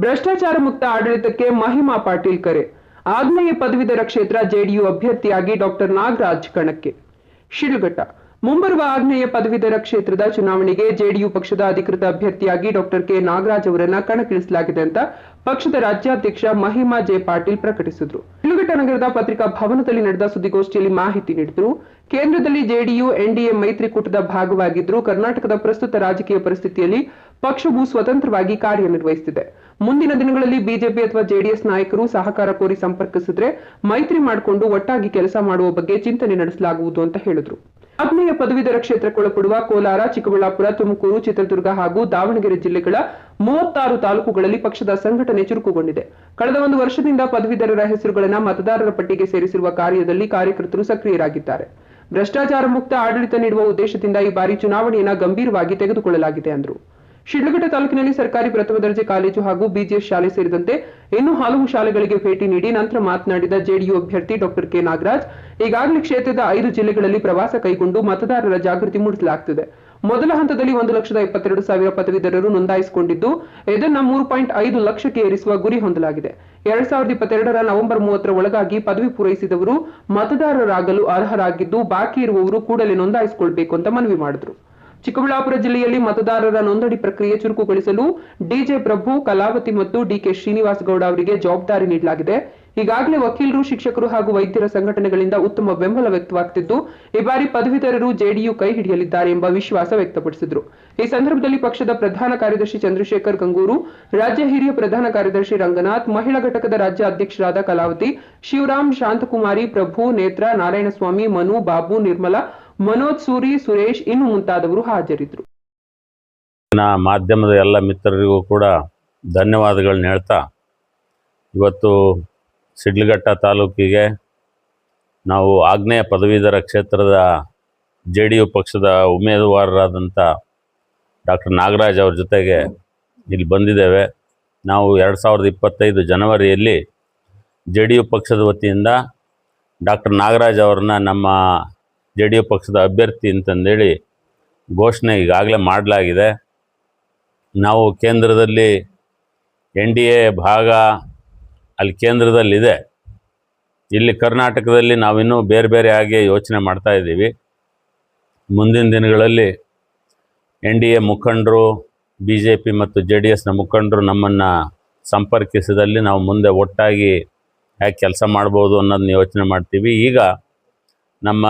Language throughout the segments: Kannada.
ಭ್ರಷ್ಟಾಚಾರ ಮುಕ್ತ ಆಡಳಿತಕ್ಕೆ ಮಹಿಮಾ ಪಾಟೀಲ್ ಕರೆ. ಆಗ್ನೇಯ ಪದವೀಧರ ಕ್ಷೇತ್ರ ಜೆಡಿಯು ಅಭ್ಯರ್ಥಿಯಾಗಿ ಡಾಕ್ಟರ್ ನಾಗರಾಜ್ ಕಣಕ್ಕೆ. ಶಿಡ್ಲಘಟ್ಟ. ಮುಂಬರುವ ಆಗ್ನೇಯ ಪದವೀಧರ ಕ್ಷೇತ್ರದ ಚುನಾವಣೆಗೆ ಜೆಡಿಯು ಪಕ್ಷದ ಅಧಿಕೃತ ಅಭ್ಯರ್ಥಿಯಾಗಿ ಡಾಕ್ಟರ್ ಕೆ ನಾಗರಾಜ್ ಅವರನ್ನ ಕಣಕ್ಕಿಳಿಸಲಾಗಿದೆ ಅಂತ ಪಕ್ಷದ ರಾಜ್ಯಾಧ್ಯಕ್ಷ ಮಹಿಮಾ ಜೆ ಪಾಟೀಲ್ ಪ್ರಕಟಿಸಿದರು. ಶಿಡ್ಲಘಟ್ಟ ನಗರದ ಪತ್ರಿಕಾ ಭವನದಲ್ಲಿ ನಡೆದ ಸುದ್ದಿಗೋಷ್ಠಿಯಲ್ಲಿ ಮಾಹಿತಿ ನೀಡಿದರು. ಕೇಂದ್ರದಲ್ಲಿ ಜೆಡಿಯು ಎನ್ಡಿಎ ಮೈತ್ರಿಕೂಟದ ಭಾಗವಾಗಿದ್ದರೂ ಕರ್ನಾಟಕದ ಪ್ರಸ್ತುತ ರಾಜಕೀಯ ಪರಿಸ್ಥಿತಿಯಲ್ಲಿ ಪಕ್ಷವು ಸ್ವತಂತ್ರವಾಗಿ ಕಾರ್ಯನಿರ್ವಹಿಸುತ್ತಿದೆ. ಮುಂದಿನ ದಿನಗಳಲ್ಲಿ ಬಿಜೆಪಿ ಅಥವಾ ಜೆಡಿಎಸ್ ನಾಯಕರು ಸಹಕಾರ ಕೋರಿ ಸಂಪರ್ಕಿಸಿದ್ರೆ ಮೈತ್ರಿ ಮಾಡಿಕೊಂಡು ಒಟ್ಟಾಗಿ ಕೆಲಸ ಮಾಡುವ ಬಗ್ಗೆ ಚಿಂತನೆ ನಡೆಸಲಾಗುವುದು ಅಂತ ಹೇಳಿದ್ರು. ಆಗ್ನೇಯ ಪದವೀಧರ ಕ್ಷೇತ್ರಕ್ಕೊಳಪಡುವ ಕೋಲಾರ, ಚಿಕ್ಕಬಳ್ಳಾಪುರ, ತುಮಕೂರು, ಚಿತ್ರದುರ್ಗ ಹಾಗೂ ದಾವಣಗೆರೆ ಜಿಲ್ಲೆಗಳ 36 ತಾಲೂಕುಗಳಲ್ಲಿ ಪಕ್ಷದ ಸಂಘಟನೆ ಚುರುಕುಗೊಂಡಿದೆ. ಕಳೆದ 1 ವರ್ಷದಿಂದ ಪದವೀಧರರ ಹೆಸರುಗಳನ್ನು ಮತದಾರರ ಪಟ್ಟಿಗೆ ಸೇರಿಸಿರುವ ಕಾರ್ಯದಲ್ಲಿ ಕಾರ್ಯಕರ್ತರು ಸಕ್ರಿಯರಾಗಿದ್ದಾರೆ. ಭ್ರಷ್ಟಾಚಾರ ಮುಕ್ತ ಆಡಳಿತ ನೀಡುವ ಉದ್ದೇಶದಿಂದ ಈ ಬಾರಿ ಚುನಾವಣೆಯನ್ನು ಗಂಭೀರವಾಗಿ ತೆಗೆದುಕೊಳ್ಳಲಾಗಿದೆ ಎಂದರು. ಶಿಡ್ಲಘಟ್ಟ ತಾಲೂಕಿನಲ್ಲಿ ಸರ್ಕಾರಿ ಪ್ರಥಮ ದರ್ಜೆ ಕಾಲೇಜು ಹಾಗೂ ಬಿಜಿಎಸ್ ಶಾಲೆ ಸೇರಿದಂತೆ ಇನ್ನೂ ಹಲವು ಶಾಲೆಗಳಿಗೆ ಭೇಟಿ ನೀಡಿ ನಂತರ ಮಾತನಾಡಿದ ಜೆಡಿಯು ಅಭ್ಯರ್ಥಿ ಡಾಕ್ಟರ್ ಕೆ ನಾಗರಾಜ್, ಈಗಾಗಲೇ ಕ್ಷೇತ್ರದ 5 ಜಿಲ್ಲೆಗಳಲ್ಲಿ ಪ್ರವಾಸ ಕೈಗೊಂಡು ಮತದಾರರ ಜಾಗೃತಿ ಮೂಡಿಸಲಾಗುತ್ತಿದೆ. ಮೊದಲ ಹಂತದಲ್ಲಿ 1,22,000 ಪದವೀಧರರು ನೋಂದಾಯಿಸಿಕೊಂಡಿದ್ದು, ಇದನ್ನು 3.5 ಲಕ್ಷಕ್ಕೆ ಏರಿಸುವ ಗುರಿ ಹೊಂದಲಾಗಿದೆ. 2022ರ ನವೆಂಬರ್ 30ರ ಒಳಗಾಗಿ ಪದವಿ ಪೂರೈಸಿದವರು ಮತದಾರರಾಗಲು ಅರ್ಹರಾಗಿದ್ದು, ಬಾಕಿ ಇರುವವರು ಕೂಡಲೇ ನೋಂದಾಯಿಸಿಕೊಳ್ಳಬೇಕು ಅಂತ ಮನವಿ ಮಾಡಿದರು. ಚಿಕ್ಕಬಳ್ಳಾಪುರ ಜಿಲ್ಲೆಯಲ್ಲಿ ಮತದಾರರ ನೋಂದಣಿ ಪ್ರಕ್ರಿಯೆ ಚುರುಕುಗೊಳಿಸಲು ಡಿಜೆ ಪ್ರಭು, ಕಲಾವತಿ ಮತ್ತು ಡಿಕೆ ಶ್ರೀನಿವಾಸ್ ಗೌಡ ಅವರಿಗೆ ಜವಾಬ್ದಾರಿ ನೀಡಲಾಗಿದೆ. ಈಗಾಗಲೇ ವಕೀಲರು, ಶಿಕ್ಷಕರು ಹಾಗೂ ವೈದ್ಯರ ಸಂಘಟನೆಗಳಿಂದ ಉತ್ತಮ ಬೆಂಬಲ ವ್ಯಕ್ತವಾಗುತ್ತಿದ್ದು, ಈ ಬಾರಿ ಪದವೀಧರರು ಜೆಡಿಯು ಕೈ ಹಿಡಿಯಲಿದ್ದಾರೆ ಎಂಬ ವಿಶ್ವಾಸ ವ್ಯಕ್ತಪಡಿಸಿದರು. ಈ ಸಂದರ್ಭದಲ್ಲಿ ಪಕ್ಷದ ಪ್ರಧಾನ ಕಾರ್ಯದರ್ಶಿ ಚಂದ್ರಶೇಖರ್ ಗಂಗೂರು, ರಾಜ್ಯ ಹಿರಿಯ ಪ್ರಧಾನ ಕಾರ್ಯದರ್ಶಿ ರಂಗನಾಥ್, ಮಹಿಳಾ ಘಟಕದ ರಾಜ್ಯ ಅಧ್ಯಕ್ಷರಾದ ಕಲಾವತಿ, ಶಿವರಾಮ್, ಶಾಂತಕುಮಾರಿ, ಪ್ರಭು, ನೇತ್ರ, ನಾರಾಯಣಸ್ವಾಮಿ, ಮನು, ಬಾಬು, ನಿರ್ಮಲಾ, ಮನೋಜ್, ಸೂರಿ, ಸುರೇಶ್ ಇನ್ನು ಮುಂತಾದವರು ಹಾಜರಿದ್ದರು. ಮಾಧ್ಯಮದ ಎಲ್ಲ ಮಿತ್ರರಿಗೂ ಕೂಡ ಧನ್ಯವಾದಗಳನ್ನ ಹೇಳ್ತಾ, ಇವತ್ತು ಶಿಡ್ಲಘಟ್ಟ ತಾಲೂಕಿಗೆ ನಾವು ಆಗ್ನೇಯ ಪದವೀಧರ ಕ್ಷೇತ್ರದ ಜೆಡಿಯು ಪಕ್ಷದ ಉಮೇದುವಾರರಾದಂಥ ಡಾಕ್ಟರ್ ನಾಗರಾಜ್ ಅವ್ರ ಜೊತೆಗೆ ಇಲ್ಲಿ ಬಂದಿದ್ದೇವೆ. ನಾವು 2025 ಜನವರಿಯಲ್ಲಿ ಜೆಡಿಯು ಪಕ್ಷದ ವತಿಯಿಂದ ಡಾಕ್ಟರ್ ನಾಗರಾಜ್ ಅವ್ರನ್ನ ನಮ್ಮ ಜೆಡಿಯು ಪಕ್ಷದ ಅಭ್ಯರ್ಥಿ ಅಂತಂದೇಳಿ ಘೋಷಣೆ ಈಗಾಗಲೇ ಮಾಡಲಾಗಿದೆ. ನಾವು ಕೇಂದ್ರದಲ್ಲಿ NDA ಭಾಗ ಅಲ್ಲಿ ಕೇಂದ್ರದಲ್ಲಿದೆ. ಇಲ್ಲಿ ಕರ್ನಾಟಕದಲ್ಲಿ ನಾವಿನ್ನೂ ಬೇರೆ ಬೇರೆ ಆಗಿ ಯೋಚನೆ ಮಾಡ್ತಾ ಇದ್ದೀವಿ. ಮುಂದಿನ ದಿನಗಳಲ್ಲಿ NDA ಮುಖಂಡರು, BJP ಮತ್ತು JDSನ ಮುಖಂಡರು ನಮ್ಮನ್ನು ಸಂಪರ್ಕಿಸಿದಲ್ಲಿ ನಾವು ಮುಂದೆ ಒಟ್ಟಾಗಿ ಹೇಗೆ ಕೆಲಸ ಮಾಡ್ಬೋದು ಅನ್ನೋದನ್ನ ಯೋಚನೆ ಮಾಡ್ತೀವಿ. ಈಗ ನಮ್ಮ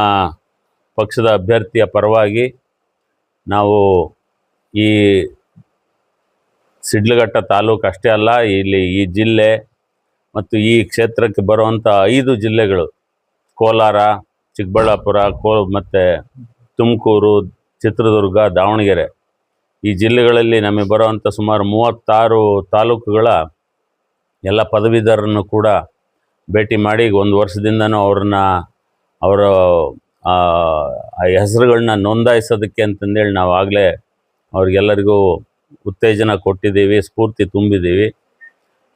ಪಕ್ಷದ ಅಭ್ಯರ್ಥಿಯ ಪರವಾಗಿ ನಾವು ಈ ಶಿಡ್ಲಘಟ್ಟ ತಾಲೂಕು ಅಷ್ಟೇ ಅಲ್ಲ, ಇಲ್ಲಿ ಈ ಜಿಲ್ಲೆ ಮತ್ತು ಈ ಕ್ಷೇತ್ರಕ್ಕೆ ಬರುವಂಥ 5 ಜಿಲ್ಲೆಗಳು, ಕೋಲಾರ, ಚಿಕ್ಕಬಳ್ಳಾಪುರ, ಮತ್ತು ತುಮಕೂರು, ಚಿತ್ರದುರ್ಗ, ದಾವಣಗೆರೆ, ಈ ಜಿಲ್ಲೆಗಳಲ್ಲಿ ನಮಗೆ ಬರುವಂಥ ಸುಮಾರು 36 ತಾಲೂಕುಗಳ ಎಲ್ಲ ಪದವೀಧರರನ್ನು ಕೂಡ ಭೇಟಿ ಮಾಡಿ 1 ವರ್ಷದಿಂದನೂ ಅವರ ಆ ಹೆಸರುಗಳನ್ನ ನೋಂದಾಯಿಸೋದಕ್ಕೆ ಅಂತಂದೇಳಿ ನಾವು ಆಗಲೇ ಅವ್ರಿಗೆಲ್ಲರಿಗೂ ಉತ್ತೇಜನ ಕೊಟ್ಟಿದ್ದೀವಿ, ಸ್ಫೂರ್ತಿ ತುಂಬಿದ್ದೀವಿ.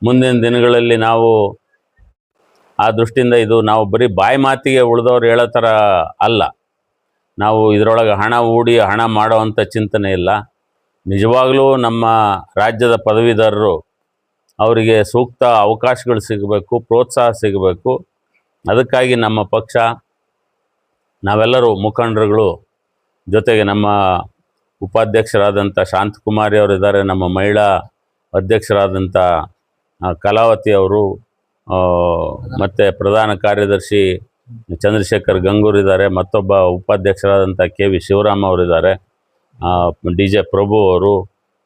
ಮುಂದಿನ ದಿನಗಳಲ್ಲಿ ನಾವು ಆ ದೃಷ್ಟಿಯಿಂದ ಇದು ನಾವು ಬರೀ ಬಾಯಿ ಮಾತಿಗೆ ಉಳಿದವ್ರು ಹೇಳೋ ಥರ ಅಲ್ಲ. ನಾವು ಇದರೊಳಗೆ ಹಣ ಹೂಡಿ ಹಣ ಮಾಡೋವಂಥ ಚಿಂತನೆ ಇಲ್ಲ. ನಿಜವಾಗಲೂ ನಮ್ಮ ರಾಜ್ಯದ ಪದವೀಧರರು ಅವರಿಗೆ ಸೂಕ್ತ ಅವಕಾಶಗಳು ಸಿಗಬೇಕು, ಪ್ರೋತ್ಸಾಹ ಸಿಗಬೇಕು. ಅದಕ್ಕಾಗಿ ನಮ್ಮ ಪಕ್ಷ, ನಾವೆಲ್ಲರೂ ಮುಖಂಡರುಗಳು, ಜೊತೆಗೆ ನಮ್ಮ ಉಪಾಧ್ಯಕ್ಷರಾದಂಥ ಶಾಂತಕುಮಾರಿ ಅವರಿದ್ದಾರೆ, ನಮ್ಮ ಮಹಿಳಾ ಅಧ್ಯಕ್ಷರಾದಂಥ ಕಲಾವತಿ ಅವರು, ಮತ್ತು ಪ್ರಧಾನ ಕಾರ್ಯದರ್ಶಿ ಚಂದ್ರಶೇಖರ್ ಗಂಗೂರ್ ಇದ್ದಾರೆ, ಮತ್ತೊಬ್ಬ ಉಪಾಧ್ಯಕ್ಷರಾದಂಥ KV ಶಿವರಾಮ್ ಅವರಿದ್ದಾರೆ, DJ ಪ್ರಭು ಅವರು.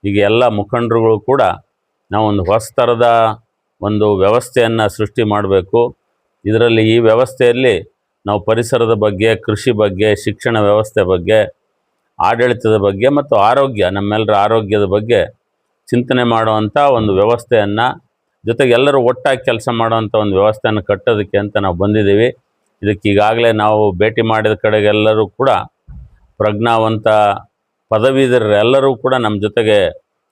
ಹೀಗೆ ಎಲ್ಲ ಮುಖಂಡರುಗಳು ಕೂಡ ನಾವೊಂದು ಹೊಸ ಥರದ ಒಂದು ವ್ಯವಸ್ಥೆಯನ್ನು ಸೃಷ್ಟಿ ಮಾಡಬೇಕು. ಇದರಲ್ಲಿ ಈ ವ್ಯವಸ್ಥೆಯಲ್ಲಿ ನಾವು ಪರಿಸರದ ಬಗ್ಗೆ, ಕೃಷಿ ಬಗ್ಗೆ, ಶಿಕ್ಷಣ ವ್ಯವಸ್ಥೆ ಬಗ್ಗೆ, ಆಡಳಿತದ ಬಗ್ಗೆ ಮತ್ತು ಆರೋಗ್ಯ, ನಮ್ಮೆಲ್ಲರ ಆರೋಗ್ಯದ ಬಗ್ಗೆ ಚಿಂತನೆ ಮಾಡುವಂಥ ಒಂದು ವ್ಯವಸ್ಥೆಯನ್ನು, ಜೊತೆಗೆ ಎಲ್ಲರೂ ಒಟ್ಟಾಗಿ ಕೆಲಸ ಮಾಡುವಂಥ ಒಂದು ವ್ಯವಸ್ಥೆಯನ್ನು ಕಟ್ಟೋದಕ್ಕೆ ಅಂತ ನಾವು ಬಂದಿದ್ದೀವಿ. ಇದಕ್ಕೆ ಈಗಾಗಲೇ ನಾವು ಭೇಟಿ ಮಾಡಿದ ಕಡೆಗೆಲ್ಲರೂ ಕೂಡ ಪ್ರಜ್ಞಾವಂತ ಪದವೀಧರರೆಲ್ಲರೂ ಕೂಡ ನಮ್ಮ ಜೊತೆಗೆ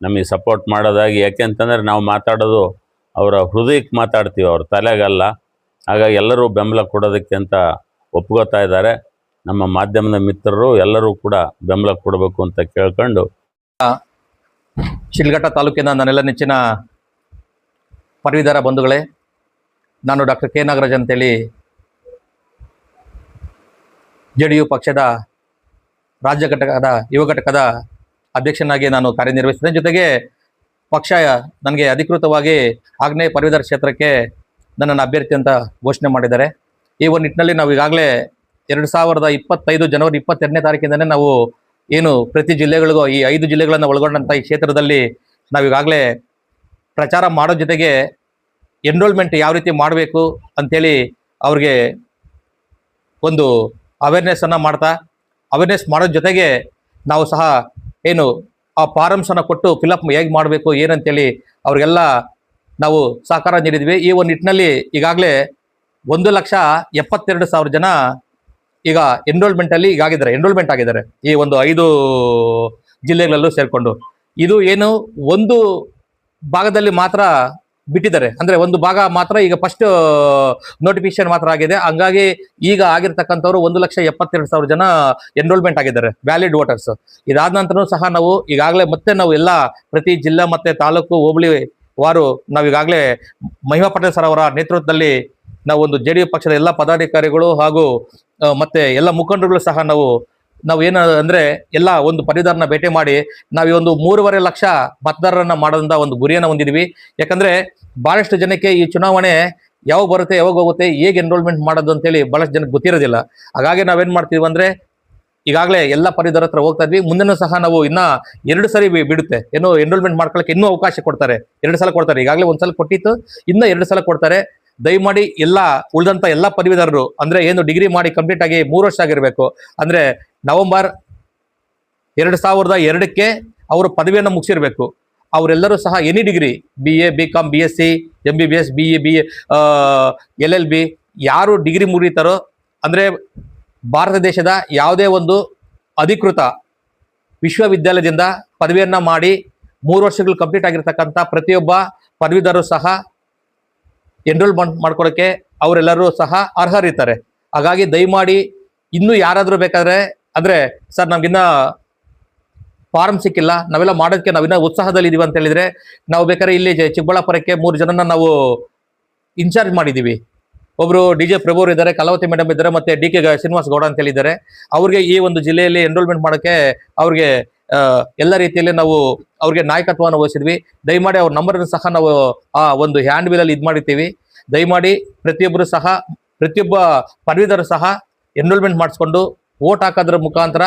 ನಮಗೆ ಸಪೋರ್ಟ್ ಮಾಡೋದಾಗಿ, ಯಾಕೆಂತಂದರೆ ನಾವು ಮಾತಾಡೋದು ಅವರ ಹೃದಯಕ್ಕೆ ಮಾತಾಡ್ತೀವಿ, ಅವ್ರ ತಲೆಗಲ್ಲ. ಹಾಗಾಗಿ ಎಲ್ಲರೂ ಬೆಂಬಲ ಕೊಡೋದಕ್ಕೆ ಅಂತ ಒಪ್ಕೋತಾ ಇದ್ದಾರೆ. ನಮ್ಮ ಮಾಧ್ಯಮದ ಮಿತ್ರರು ಎಲ್ಲರೂ ಕೂಡ ಬೆಂಬಲ ಕೊಡಬೇಕು ಅಂತ ಕೇಳ್ಕೊಂಡು, ಶಿಡ್ಲಘಟ್ಟ ತಾಲೂಕಿನ ನನ್ನೆಲ್ಲ ನೆಚ್ಚಿನ ಪದವೀಧರ ಬಂಧುಗಳೇ, ನಾನು ಡಾಕ್ಟರ್ ಕೆ ನಾಗರಾಜ್ ಅಂತೇಳಿ JDU ಪಕ್ಷದ ರಾಜ್ಯ ಘಟಕದ ಯುವ ಘಟಕದ ಅಧ್ಯಕ್ಷನಾಗಿ ನಾನು ಕಾರ್ಯನಿರ್ವಹಿಸಿದ್ದೇನೆ. ಜೊತೆಗೆ ಪಕ್ಷ ನನಗೆ ಅಧಿಕೃತವಾಗಿ ಆಗ್ನೇಯ ಪದವೀಧರ ಕ್ಷೇತ್ರಕ್ಕೆ ನನ್ನನ್ನು ಅಭ್ಯರ್ಥಿ ಅಂತ ಘೋಷಣೆ ಮಾಡಿದ್ದಾರೆ. ಈ ಒಂದು ನಿಟ್ಟಿನಲ್ಲಿ ನಾವು ಈಗಾಗಲೇ 2025 ಜನವರಿ 22ನೇ ತಾರೀಕಿಂದನೇ ನಾವು ಏನು ಪ್ರತಿ ಜಿಲ್ಲೆಗಳಿಗೂ ಈ 5 ಜಿಲ್ಲೆಗಳನ್ನು ಒಳಗೊಂಡಂಥ ಈ ಕ್ಷೇತ್ರದಲ್ಲಿ ನಾವು ಈಗಾಗಲೇ ಪ್ರಚಾರ ಮಾಡೋ ಜೊತೆಗೆ ಎನ್ರೋಲ್ಮೆಂಟ್ ಯಾವ ರೀತಿ ಮಾಡಬೇಕು ಅಂಥೇಳಿ ಅವ್ರಿಗೆ ಒಂದು ಅವೇರ್ನೆಸ್ಸನ್ನು ಅವೇರ್ನೆಸ್ ಮಾಡೋ ಜೊತೆಗೆ ನಾವು ಸಹ ಏನು ಆ ಫಾರಮ್ಸನ್ನು ಕೊಟ್ಟು ಫಿಲಪ್ ಹೇಗೆ ಮಾಡಬೇಕು ಏನಂತೇಳಿ ಅವ್ರಿಗೆಲ್ಲ ನಾವು ಸಹಕಾರ ನೀಡಿದ್ವಿ. ಈ ಒಂದು ನಿಟ್ಟಿನಲ್ಲಿ ಈಗಾಗಲೇ 1,72,000 ಜನ ಈಗ ಎನ್ರೋಲ್ಮೆಂಟಲ್ಲಿ ಎನ್ರೋಲ್ಮೆಂಟ್ ಆಗಿದ್ದಾರೆ ಈ ಒಂದು 5 ಜಿಲ್ಲೆಗಳಲ್ಲೂ ಸೇರಿಕೊಂಡು. ಇದು ಏನು ಒಂದು ಭಾಗದಲ್ಲಿ ಮಾತ್ರ ಬಿಟ್ಟಿದ್ದಾರೆ, ಅಂದರೆ ಒಂದು ಭಾಗ ಮಾತ್ರ ಈಗ ಫಸ್ಟ್ ನೋಟಿಫಿಕೇಶನ್ ಮಾತ್ರ ಆಗಿದೆ. ಹಂಗಾಗಿ ಈಗ ಆಗಿರ್ತಕ್ಕಂಥವ್ರು 1,72,000 ಜನ ಎನ್ರೋಲ್ಮೆಂಟ್ ಆಗಿದ್ದಾರೆ, ವ್ಯಾಲಿಡ್ ವೋಟರ್ಸ್. ಇದಾದ ನಂತರ ಸಹ ನಾವು ಈಗಾಗಲೇ ಮತ್ತೆ ನಾವು ಎಲ್ಲ ಪ್ರತಿ ಜಿಲ್ಲಾ ಮತ್ತೆ ತಾಲೂಕು ಹೋಬಳಿ ವಾರು ನಾವು ಈಗಾಗಲೇ ಮಹಿಮಾ ಪಟೇಲ್ ಸರ್ ಅವರ ನೇತೃತ್ವದಲ್ಲಿ ನಾವು ಒಂದು JDU ಪಕ್ಷದ ಎಲ್ಲ ಪದಾಧಿಕಾರಿಗಳು ಹಾಗೂ ಮತ್ತೆ ಎಲ್ಲ ಮುಖಂಡರುಗಳು ಸಹ ನಾವು ಏನು ಅಂದರೆ ಎಲ್ಲ ಒಂದು ಪದವೀಧರನ ಭೇಟಿ ಮಾಡಿ ನಾವು ಈ ಒಂದು 3.5 ಲಕ್ಷ ಮತದಾರರನ್ನ ಮಾಡೋದ್ರಿಂದ ಒಂದು ಗುರಿಯನ್ನು ಹೊಂದಿದ್ವಿ. ಯಾಕಂದ್ರೆ ಬಹಳಷ್ಟು ಜನಕ್ಕೆ ಈ ಚುನಾವಣೆ ಯಾವಾಗ ಬರುತ್ತೆ ಯಾವಾಗ ಹೋಗುತ್ತೆ ಹೇಗೆ ಎನ್ರೋಲ್ಮೆಂಟ್ ಮಾಡೋದು ಅಂತೇಳಿ ಬಹಳಷ್ಟು ಜನಕ್ಕೆ ಗೊತ್ತಿರೋದಿಲ್ಲ. ಹಾಗಾಗಿ ನಾವೇನು ಮಾಡ್ತೀವಿ ಅಂದರೆ ಈಗಾಗಲೇ ಎಲ್ಲ ಪದವೀಧರ ಹತ್ರ ಹೋಗ್ತಾ ಇದ್ವಿ. ಮುಂದೆನೂ ಸಹ ನಾವು ಇನ್ನ 2 ಸರಿ ಬಿಡುತ್ತೆ, ಏನೋ ಎನ್ರೋಲ್ಮೆಂಟ್ ಮಾಡ್ಕೊಳ್ಳೋಕೆ ಇನ್ನೂ ಅವಕಾಶ ಕೊಡ್ತಾರೆ. 2 ಸಲ ಕೊಡ್ತಾರೆ, ಈಗಾಗಲೇ 1 ಸಲ ಕೊಟ್ಟಿತ್ತು, ಇನ್ನೂ 2 ಸಲ ಕೊಡ್ತಾರೆ. ದಯಮಾಡಿ ಎಲ್ಲ ಉಳಿದಂಥ ಎಲ್ಲ ಪದವೀಧರರು ಅಂದರೆ ಏನು ಡಿಗ್ರಿ ಮಾಡಿ ಕಂಪ್ಲೀಟ್ ಆಗಿ 3 ವರ್ಷ ಆಗಿರಬೇಕು, ಅಂದರೆ ನವೆಂಬರ್ 2002ಕ್ಕೆ ಅವರು ಪದವಿಯನ್ನು ಮುಗಿಸಿರ್ಬೇಕು. ಅವರೆಲ್ಲರೂ ಸಹ any degree BA BCom BSc MBBS BE LLB ಯಾರು ಡಿಗ್ರಿ ಮುಗಿತಾರೋ ಅಂದರೆ ಭಾರತ ದೇಶದ ಯಾವುದೇ ಒಂದು ಅಧಿಕೃತ ವಿಶ್ವವಿದ್ಯಾಲಯದಿಂದ ಪದವಿಯನ್ನು ಮಾಡಿ 3 ವರ್ಷಗಳು ಕಂಪ್ಲೀಟ್ ಆಗಿರ್ತಕ್ಕಂಥ ಪ್ರತಿಯೊಬ್ಬ ಪದವೀಧರರು ಸಹ ಎನ್ರೋಲ್ಮೆಂಟ್ ಮಾಡ್ಕೊಳ್ಳೋಕ್ಕೆ ಅವರೆಲ್ಲರೂ ಸಹ ಅರ್ಹರಿರ್ತಾರೆ. ಹಾಗಾಗಿ ದಯಮಾಡಿ ಇನ್ನೂ ಯಾರಾದರೂ ಬೇಕಾದರೆ ಅಂದರೆ ಸರ್ ನಮಗಿನ್ನ ಫಾರ್ಮ್ ಸಿಕ್ಕಿಲ್ಲ, ನಾವೆಲ್ಲ ಮಾಡೋದಕ್ಕೆ ನಾವಿನ್ನ ಉತ್ಸಾಹದಲ್ಲಿ ಇದೀವಿ ಅಂತ ಹೇಳಿದರೆ ನಾವು ಬೇಕಾದ್ರೆ ಇಲ್ಲಿ ಚಿಕ್ಕಬಳ್ಳಾಪುರಕ್ಕೆ 3 ಜನನ ನಾವು ಇನ್ಚಾರ್ಜ್ ಮಾಡಿದ್ದೀವಿ. ಒಬ್ಬರು DJ ಪ್ರಭು ಇದ್ದಾರೆ, ಕಲಾವತಿ ಮೇಡಮ್ ಇದ್ದಾರೆ, ಮತ್ತೆ DK ಶ್ರೀನಿವಾಸ್ ಗೌಡ ಅಂತ ಹೇಳಿದ್ದಾರೆ. ಅವ್ರಿಗೆ ಈ ಒಂದು ಜಿಲ್ಲೆಯಲ್ಲಿ ಎನ್ರೋಲ್ಮೆಂಟ್ ಮಾಡೋಕ್ಕೆ ಅವ್ರಿಗೆ ಎಲ್ಲ ರೀತಿಯಲ್ಲಿ ನಾವು ಅವ್ರಿಗೆ ನಾಯಕತ್ವವನ್ನು ವಹಿಸಿದ್ವಿ. ದಯಮಾಡಿ ಅವ್ರ ನಂಬರನ್ನು ಸಹ ನಾವು ಆ ಒಂದು ಹ್ಯಾಂಡ್ ಬಿಲಲ್ಲಿ ಇದು ಮಾಡಿರ್ತೀವಿ. ದಯಮಾಡಿ ಪ್ರತಿಯೊಬ್ಬ ಪದವೀಧರು ಸಹ ಎನ್ರೋಲ್ಮೆಂಟ್ ಮಾಡಿಸ್ಕೊಂಡು ವೋಟ್ ಹಾಕೋದ್ರ ಮುಖಾಂತರ